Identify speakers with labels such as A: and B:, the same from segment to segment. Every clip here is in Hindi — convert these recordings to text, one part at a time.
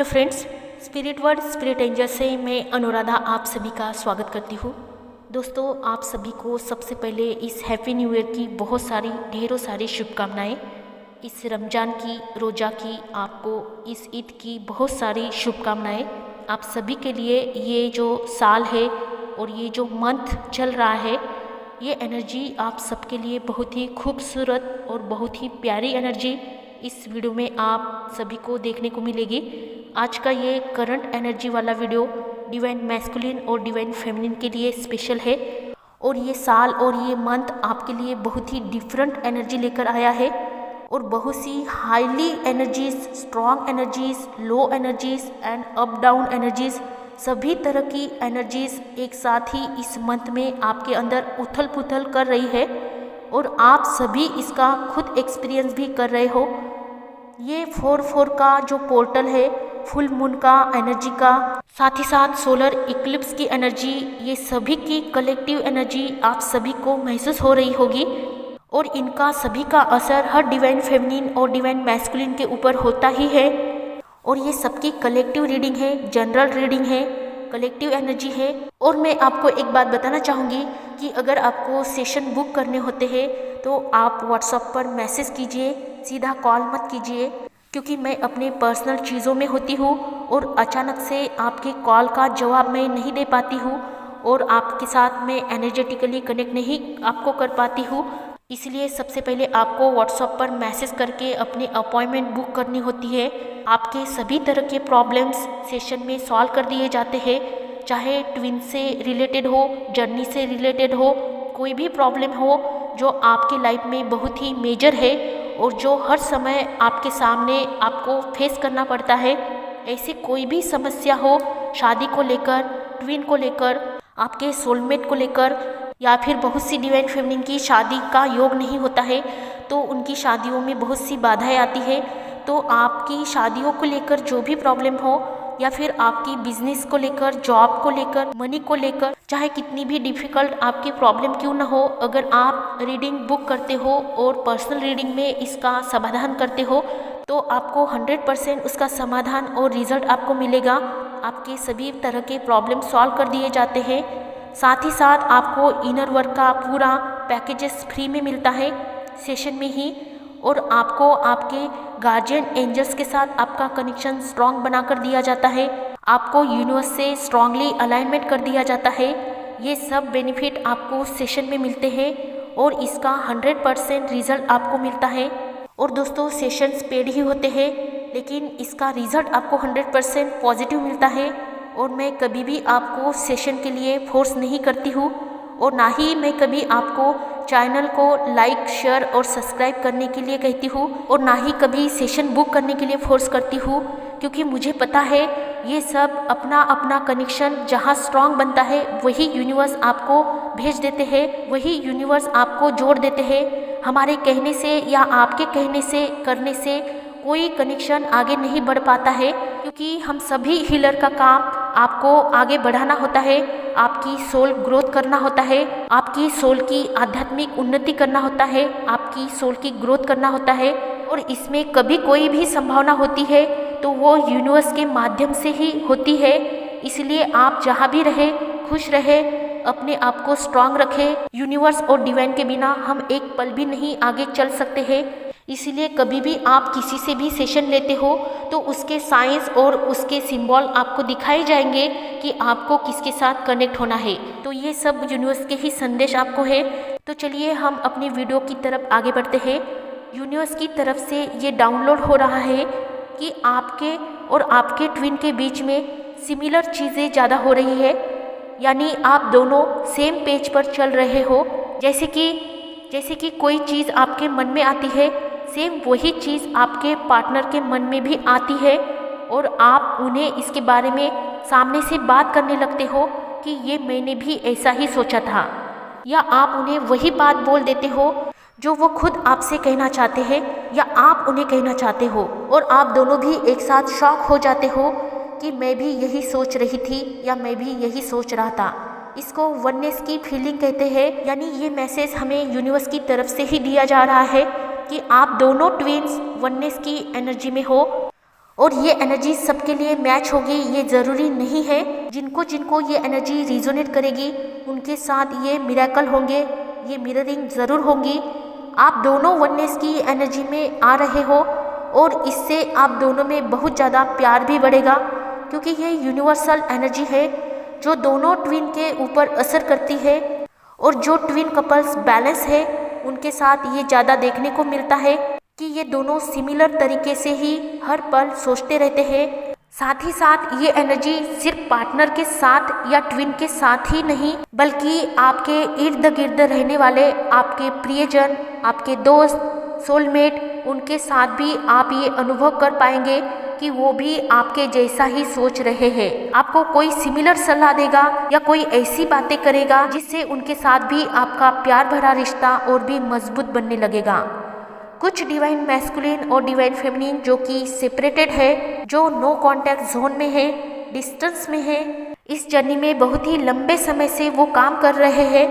A: Hello friends, spirit word spirit angel से मैं अनुराधा आप सभी का स्वागत करती हूँ। दोस्तों, आप सभी को सबसे पहले इस हैप्पी न्यू ईयर की बहुत सारी ढेरों सारी शुभकामनाएं। इस रमज़ान की, रोज़ा की, आपको इस ईद की बहुत सारी शुभकामनाएं। आप सभी के लिए ये जो साल है और ये जो मंथ चल रहा है, ये एनर्जी आप सबके लिए बहुत ही खूबसूरत और बहुत ही प्यारी एनर्जी इस वीडियो में आप सभी को देखने को मिलेगी। आज का ये करंट एनर्जी वाला वीडियो डिवाइन मैस्कुलिन और डिवाइन फेमिनिन के लिए स्पेशल है और ये साल और ये मंथ आपके लिए बहुत ही डिफरेंट एनर्जी लेकर आया है और बहुत सी highly energies, strong energies, low energies and up down energies, सभी तरह की एनर्जीज एक साथ ही इस मंथ में आपके अंदर उथल पुथल कर रही है और आप सभी इसका खुद एक्सपीरियंस भी कर रहे हो। ये 4/4 का जो पोर्टल है, फुल मून का एनर्जी का, साथ ही साथ सोलर इक्लिप्स की एनर्जी, ये सभी की कलेक्टिव एनर्जी आप सभी को महसूस हो रही होगी और इनका सभी का असर हर डिवाइन फेमिनिन और डिवाइन मैस्कुलिन के ऊपर होता ही है। और ये सबकी कलेक्टिव रीडिंग है, जनरल रीडिंग है, कलेक्टिव एनर्जी है। और मैं आपको एक बात बताना चाहूँगी कि अगर आपको सेशन बुक करने होते हैं तो आप व्हाट्सएप पर मैसेज कीजिए, सीधा कॉल मत कीजिए, क्योंकि मैं अपने पर्सनल चीज़ों में होती हूँ और अचानक से आपके कॉल का जवाब मैं नहीं दे पाती हूँ और आपके साथ मैं एनर्जेटिकली कनेक्ट नहीं आपको कर पाती हूँ। इसलिए सबसे पहले आपको व्हाट्सएप पर मैसेज करके अपनी अपॉइंटमेंट बुक करनी होती है। आपके सभी तरह के प्रॉब्लम्स सेशन में सॉल्व कर दिए जाते हैं, चाहे ट्विन से रिलेटेड हो, जर्नी से रिलेटेड हो, कोई भी प्रॉब्लम हो जो आपके लाइफ में बहुत ही मेजर है और जो हर समय आपके सामने आपको फेस करना पड़ता है। ऐसी कोई भी समस्या हो, शादी को लेकर, ट्विन को लेकर, आपके सोलमेट को लेकर, या फिर बहुत सी डिवाइन फेमिनिन की शादी का योग नहीं होता है तो उनकी शादियों में बहुत सी बाधाएं आती है। तो आपकी शादियों को लेकर जो भी प्रॉब्लम हो या फिर आपकी बिजनेस को लेकर, जॉब को लेकर, मनी को लेकर, चाहे कितनी भी डिफ़िकल्ट आपकी प्रॉब्लम क्यों ना हो, अगर आप रीडिंग बुक करते हो और पर्सनल रीडिंग में इसका समाधान करते हो तो आपको 100% उसका समाधान और रिजल्ट आपको मिलेगा। आपके सभी तरह के प्रॉब्लम सॉल्व कर दिए जाते हैं। साथ ही साथ आपको इनर वर्क का पूरा पैकेजेस फ्री में मिलता है सेशन में ही और आपको आपके गार्जियन एंजल्स के साथ आपका कनेक्शन स्ट्रॉन्ग बना कर दिया जाता है। आपको यूनिवर्स से स्ट्रांगली अलाइनमेंट कर दिया जाता है। ये सब बेनिफिट आपको सेशन में मिलते हैं और इसका 100% रिजल्ट आपको मिलता है। और दोस्तों, सेशंस पेड ही होते हैं लेकिन इसका रिजल्ट आपको 100% पॉजिटिव मिलता है और मैं कभी भी आपको सेशन के लिए फोर्स नहीं करती हूँ और ना ही मैं कभी आपको चैनल को लाइक, शेयर और सब्सक्राइब करने के लिए कहती हूँ और ना ही कभी सेशन बुक करने के लिए फोर्स करती हूँ, क्योंकि मुझे पता है ये सब अपना अपना कनेक्शन जहाँ स्ट्रांग बनता है वही यूनिवर्स आपको भेज देते हैं, वही यूनिवर्स आपको जोड़ देते हैं। हमारे कहने से या आपके कहने से, करने से कोई कनेक्शन आगे नहीं बढ़ पाता है, क्योंकि हम सभी हीलर का काम आपको आगे बढ़ाना होता है, आपकी सोल ग्रोथ करना होता है, आपकी सोल की आध्यात्मिक उन्नति करना होता है, आपकी सोल की ग्रोथ करना होता है। और इसमें कभी कोई भी संभावना होती है तो वो यूनिवर्स के माध्यम से ही होती है। इसलिए आप जहाँ भी रहे खुश रहे, अपने आप को स्ट्रांग रखें। यूनिवर्स और डिवाइन के बिना हम एक पल भी नहीं आगे चल सकते हैं। इसीलिए कभी भी आप किसी से भी सेशन लेते हो तो उसके साइंस और उसके सिंबल आपको दिखाए जाएंगे कि आपको किसके साथ कनेक्ट होना है। तो ये सब यूनिवर्स के ही संदेश आपको है। तो चलिए हम अपनी वीडियो की तरफ आगे बढ़ते हैं। यूनिवर्स की तरफ से ये डाउनलोड हो रहा है कि आपके और आपके ट्विन के बीच में सिमिलर चीज़ें ज़्यादा हो रही है, यानी आप दोनों सेम पेज पर चल रहे हो। जैसे कि कोई चीज़ आपके मन में आती है, सेम वही चीज़ आपके पार्टनर के मन में भी आती है और आप उन्हें इसके बारे में सामने से बात करने लगते हो कि ये मैंने भी ऐसा ही सोचा था, या आप उन्हें वही बात बोल देते हो जो वो खुद आपसे कहना चाहते हैं या आप उन्हें कहना चाहते हो और आप दोनों भी एक साथ शॉक हो जाते हो कि मैं भी यही सोच रही थी या मैं भी यही सोच रहा था। इसको वननेस की फीलिंग कहते हैं, यानी ये मैसेज हमें यूनिवर्स की तरफ से ही दिया जा रहा है कि आप दोनों ट्विन्स वननेस की एनर्जी में हो और ये एनर्जी सबके लिए मैच होगी ये ज़रूरी नहीं है। जिनको जिनको ये एनर्जी रिजोनेट करेगी उनके साथ ये मिरेकल होंगे, ये मिररिंग ज़रूर होंगी। आप दोनों वननेस की एनर्जी में आ रहे हो और इससे आप दोनों में बहुत ज़्यादा प्यार भी बढ़ेगा, क्योंकि ये यूनिवर्सल एनर्जी है जो दोनों ट्विन के ऊपर असर करती है। और जो ट्विन कपल्स बैलेंस है उनके साथ ये ज़्यादा देखने को मिलता है कि ये दोनों सिमिलर तरीके से ही हर पल सोचते रहते हैं। साथ ही साथ ये एनर्जी सिर्फ पार्टनर के साथ या ट्विन के साथ ही नहीं, बल्कि आपके इर्द गिर्द रहने वाले आपके प्रियजन, आपके दोस्त, सोलमेट, उनके साथ भी आप ये अनुभव कर पाएंगे कि वो भी आपके जैसा ही सोच रहे हैं। आपको कोई सिमिलर सलाह देगा या कोई ऐसी बातें करेगा जिससे उनके साथ भी आपका प्यार भरा रिश्ता और भी मजबूत बनने लगेगा। कुछ डिवाइन मैस्कुलिन और डिवाइन फेमिनिन जो कि सेपरेटेड है, जो नो कांटेक्ट जोन में है, डिस्टेंस में है, इस जर्नी में बहुत ही लंबे समय से वो काम कर रहे हैं,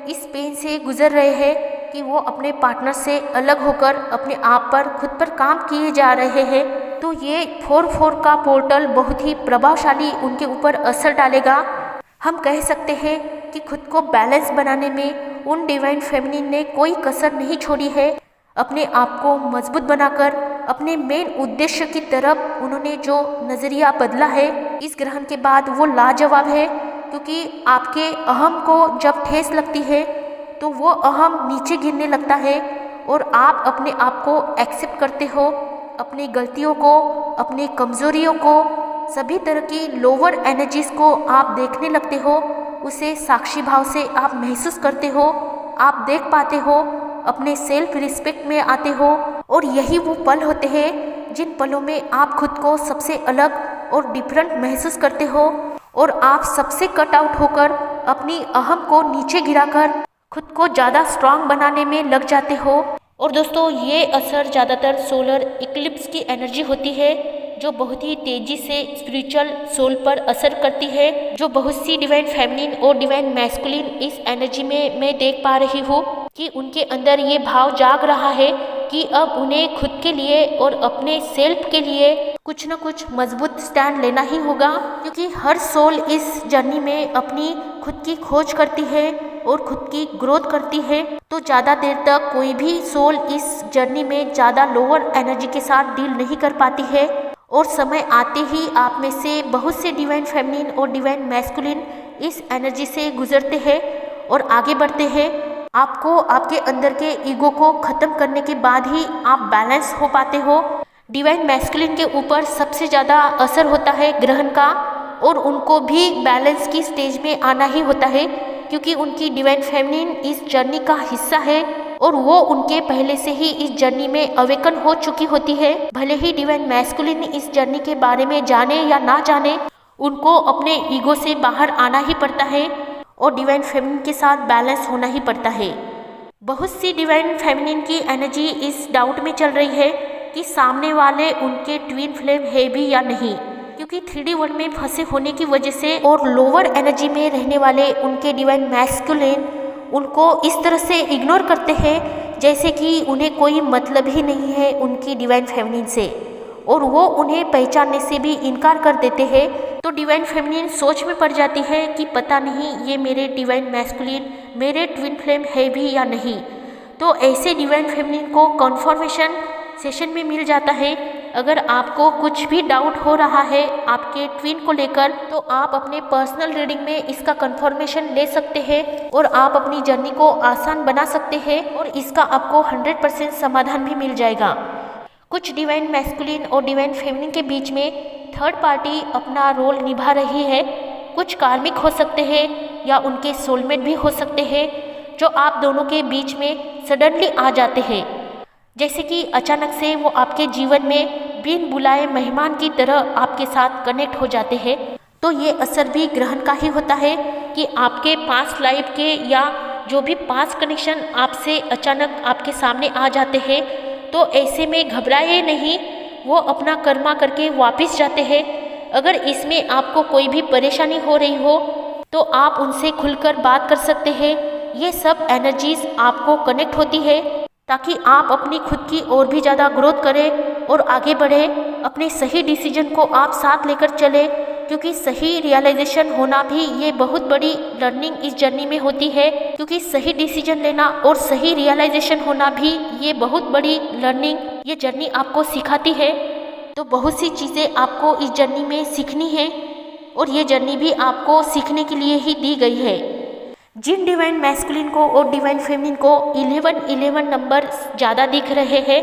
A: इस पेन से गुजर रहे हैं कि वो अपने पार्टनर से अलग होकर अपने आप पर खुद पर काम किए जा रहे हैं। तो ये 4-4 का पोर्टल बहुत ही प्रभावशाली उनके ऊपर असर डालेगा। हम कह सकते हैं कि खुद को बैलेंस बनाने में उन डिवाइन फेमिनिन ने कोई कसर नहीं छोड़ी है। अपने आप को मजबूत बनाकर अपने मेन उद्देश्य की तरफ उन्होंने जो नज़रिया बदला है इस ग्रहण के बाद वो लाजवाब है, क्योंकि आपके अहम को जब ठेस लगती है तो वो अहम नीचे गिरने लगता है और आप अपने आप को एक्सेप्ट करते हो, अपनी गलतियों को, अपनी कमज़ोरियों को, सभी तरह की लोअर एनर्जीज को आप देखने लगते हो, उसे साक्षी भाव से आप महसूस करते हो, आप देख पाते हो, अपने सेल्फ रिस्पेक्ट में आते हो। और यही वो पल होते हैं जिन पलों में आप खुद को सबसे अलग और डिफरेंट महसूस करते हो और आप सबसे कट आउट होकर अपनी अहम को नीचे गिराकर खुद को ज़्यादा स्ट्रांग बनाने में लग जाते हो। और दोस्तों ये असर ज़्यादातर सोलर इक्लिप्स की एनर्जी होती है जो बहुत ही तेज़ी से स्पिरिचुअल सोल पर असर करती है, जो बहुत सी डिवाइन फेमिनिन और डिवाइन मैस्कुलिन इस एनर्जी में मैं देख पा रही हूँ कि उनके अंदर ये भाव जाग रहा है कि अब उन्हें खुद के लिए और अपने सेल्फ के लिए कुछ न कुछ मजबूत स्टैंड लेना ही होगा, क्योंकि हर सोल इस जर्नी में अपनी खुद की खोज करती है और खुद की ग्रोथ करती है। तो ज़्यादा देर तक कोई भी सोल इस जर्नी में ज़्यादा लोअर एनर्जी के साथ डील नहीं कर पाती है और समय आते ही आप में से बहुत से डिवाइन फेमिनिन और डिवाइन मैस्कुलिन इस एनर्जी से गुजरते हैं और आगे बढ़ते हैं। आपको आपके अंदर के ईगो को ख़त्म करने के बाद ही आप बैलेंस हो पाते हो। डिवाइन मैस्कुलिन के ऊपर सबसे ज़्यादा असर होता है ग्रहण का और उनको भी बैलेंस की स्टेज में आना ही होता है, क्योंकि उनकी डिवाइन फेमिनिन इस जर्नी का हिस्सा है और वो उनके पहले से ही इस जर्नी में अवेकन हो चुकी होती है। भले ही डिवाइन मैस्कुलिन इस जर्नी के बारे में जाने या ना जाने, उनको अपने ईगो से बाहर आना ही पड़ता है और डिवाइन फेमिनिन के साथ बैलेंस होना ही पड़ता है। बहुत सी डिवाइन फेमिनिन की एनर्जी इस डाउट में चल रही है कि सामने वाले उनके ट्विन फ्लेम है भी या नहीं, क्योंकि 3D वर्ल्ड में फंसे होने की वजह से और लोअर एनर्जी में रहने वाले उनके डिवाइन मैस्कुलिन उनको इस तरह से इग्नोर करते हैं जैसे कि उन्हें कोई मतलब ही नहीं है उनकी डिवाइन फेमिनिन से, और वो उन्हें पहचानने से भी इनकार कर देते हैं। तो डिवाइन फेमिनिन सोच में पड़ जाती है कि पता नहीं ये मेरे डिवाइन मैस्कुलिन मेरे ट्विन फ्लेम है भी या नहीं। तो ऐसे डिवाइन फेमिनिन को कन्फर्मेशन सेशन में मिल जाता है। अगर आपको कुछ भी डाउट हो रहा है आपके ट्विन को लेकर, तो आप अपने पर्सनल रीडिंग में इसका कंफर्मेशन ले सकते हैं और आप अपनी जर्नी को आसान बना सकते हैं और इसका आपको 100% समाधान भी मिल जाएगा। कुछ डिवाइन मैस्कुलिन और डिवाइन फेमिनिन के बीच में थर्ड पार्टी अपना रोल निभा रही है। कुछ कार्मिक हो सकते हैं या उनके सोलमेट भी हो सकते हैं जो आप दोनों के बीच में सडनली आ जाते हैं, जैसे कि अचानक से वो आपके जीवन में बिन बुलाए मेहमान की तरह आपके साथ कनेक्ट हो जाते हैं। तो ये असर भी ग्रहण का ही होता है कि आपके पास्ट लाइफ के या जो भी पास्ट कनेक्शन आपसे अचानक आपके सामने आ जाते हैं। तो ऐसे में घबराए नहीं, वो अपना कर्मा करके वापस जाते हैं। अगर इसमें आपको कोई भी परेशानी हो रही हो तो आप उनसे खुलकर बात कर सकते हैं। ये सब एनर्जीज आपको कनेक्ट होती है ताकि आप अपनी खुद की और भी ज़्यादा ग्रोथ करें और आगे बढ़े। अपने सही डिसीजन को आप साथ लेकर चले, क्योंकि सही रियलाइजेशन होना भी ये बहुत बड़ी लर्निंग इस जर्नी में होती है। क्योंकि सही डिसीजन लेना और सही रियलाइजेशन होना भी ये बहुत बड़ी लर्निंग ये जर्नी आपको सिखाती है। तो बहुत सी चीज़ें आपको इस जर्नी में सीखनी है और ये जर्नी भी आपको सीखने के लिए ही दी गई है। जिन डिवाइन मैस्कुलिन को और डिवाइन फेमिनिन को 11 नंबर ज़्यादा दिख रहे हैं,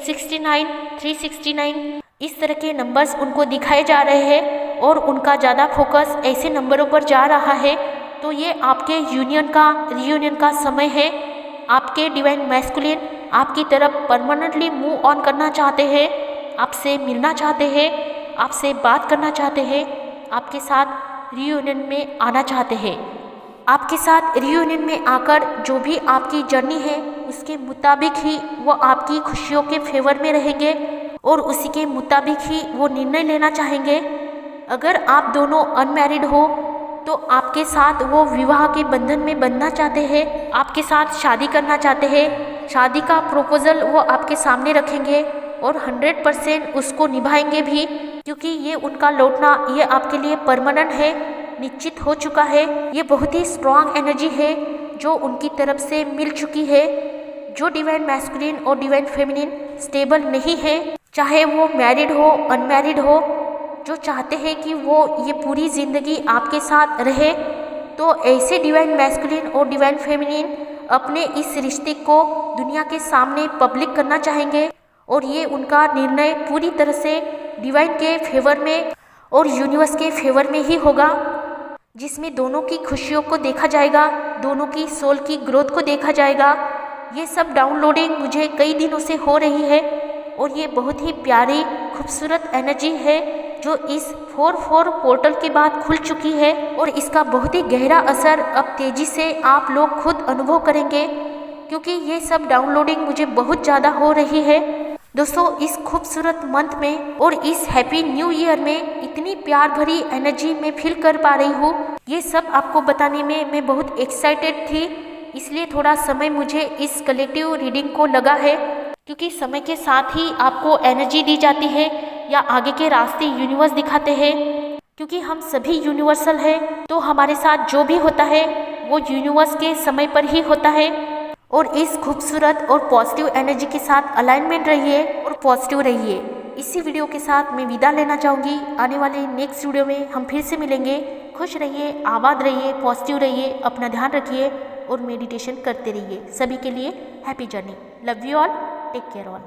A: 69, 369 इस तरह के नंबर्स उनको दिखाए जा रहे हैं और उनका ज़्यादा फोकस ऐसे नंबरों पर जा रहा है, तो ये आपके रियूनियन का समय है। आपके डिवाइन मैस्कुलिन आपकी तरफ परमानेंटली मूव ऑन करना चाहते हैं, आपसे मिलना चाहते हैं, आपसे बात करना चाहते हैं, आपके साथ रियूनियन में आना चाहते हैं। आपके साथ रियूनियन में आकर जो भी आपकी जर्नी है उसके मुताबिक ही वो आपकी खुशियों के फेवर में रहेंगे और उसी के मुताबिक ही वो निर्णय लेना चाहेंगे। अगर आप दोनों अनमैरिड हो तो आपके साथ वो विवाह के बंधन में बंधना चाहते हैं, आपके साथ शादी करना चाहते हैं। शादी का प्रपोजल वो आपके सामने रखेंगे और 100% उसको निभाएंगे भी, क्योंकि ये उनका लौटना ये आपके लिए परमानेंट है, निश्चित हो चुका है। ये बहुत ही स्ट्रॉन्ग एनर्जी है जो उनकी तरफ से मिल चुकी है। जो डिवाइन मैस्कुलिन और डिवाइन फेमिनिन स्टेबल नहीं है, चाहे वो मैरिड हो अनमैरिड हो, जो चाहते हैं कि वो ये पूरी ज़िंदगी आपके साथ रहे, तो ऐसे डिवाइन मैस्कुलिन और डिवाइन फेमिनिन अपने इस रिश्ते को दुनिया के सामने पब्लिक करना चाहेंगे और ये उनका निर्णय पूरी तरह से डिवाइन के फेवर में और यूनिवर्स के फेवर में ही होगा, जिसमें दोनों की खुशियों को देखा जाएगा, दोनों की सोल की ग्रोथ को देखा जाएगा। ये सब डाउनलोडिंग मुझे कई दिनों से हो रही है और ये बहुत ही प्यारी खूबसूरत एनर्जी है जो इस 4-4 पोर्टल के बाद खुल चुकी है और इसका बहुत ही गहरा असर अब तेज़ी से आप लोग खुद अनुभव करेंगे, क्योंकि ये सब डाउनलोडिंग मुझे बहुत ज़्यादा हो रही है। दोस्तों, इस खूबसूरत मंथ में और इस हैप्पी न्यू ईयर में इतनी प्यार भरी एनर्जी मैं फील कर पा रही हूँ। ये सब आपको बताने में मैं बहुत एक्साइटेड थी, इसलिए थोड़ा समय मुझे इस कलेक्टिव रीडिंग को लगा है, क्योंकि समय के साथ ही आपको एनर्जी दी जाती है या आगे के रास्ते यूनिवर्स दिखाते हैं। क्योंकि हम सभी यूनिवर्सल हैं, तो हमारे साथ जो भी होता है वो यूनिवर्स के समय पर ही होता है। और इस खूबसूरत और पॉजिटिव एनर्जी के साथ अलाइनमेंट रहिए और पॉजिटिव रहिए। इसी वीडियो के साथ मैं विदा लेना चाहूँगी। आने वाले नेक्स्ट वीडियो में हम फिर से मिलेंगे। खुश रहिए, आबाद रहिए, पॉजिटिव रहिए, अपना ध्यान रखिए और मेडिटेशन करते रहिए। सभी के लिए happy journey. Love you all, take care all.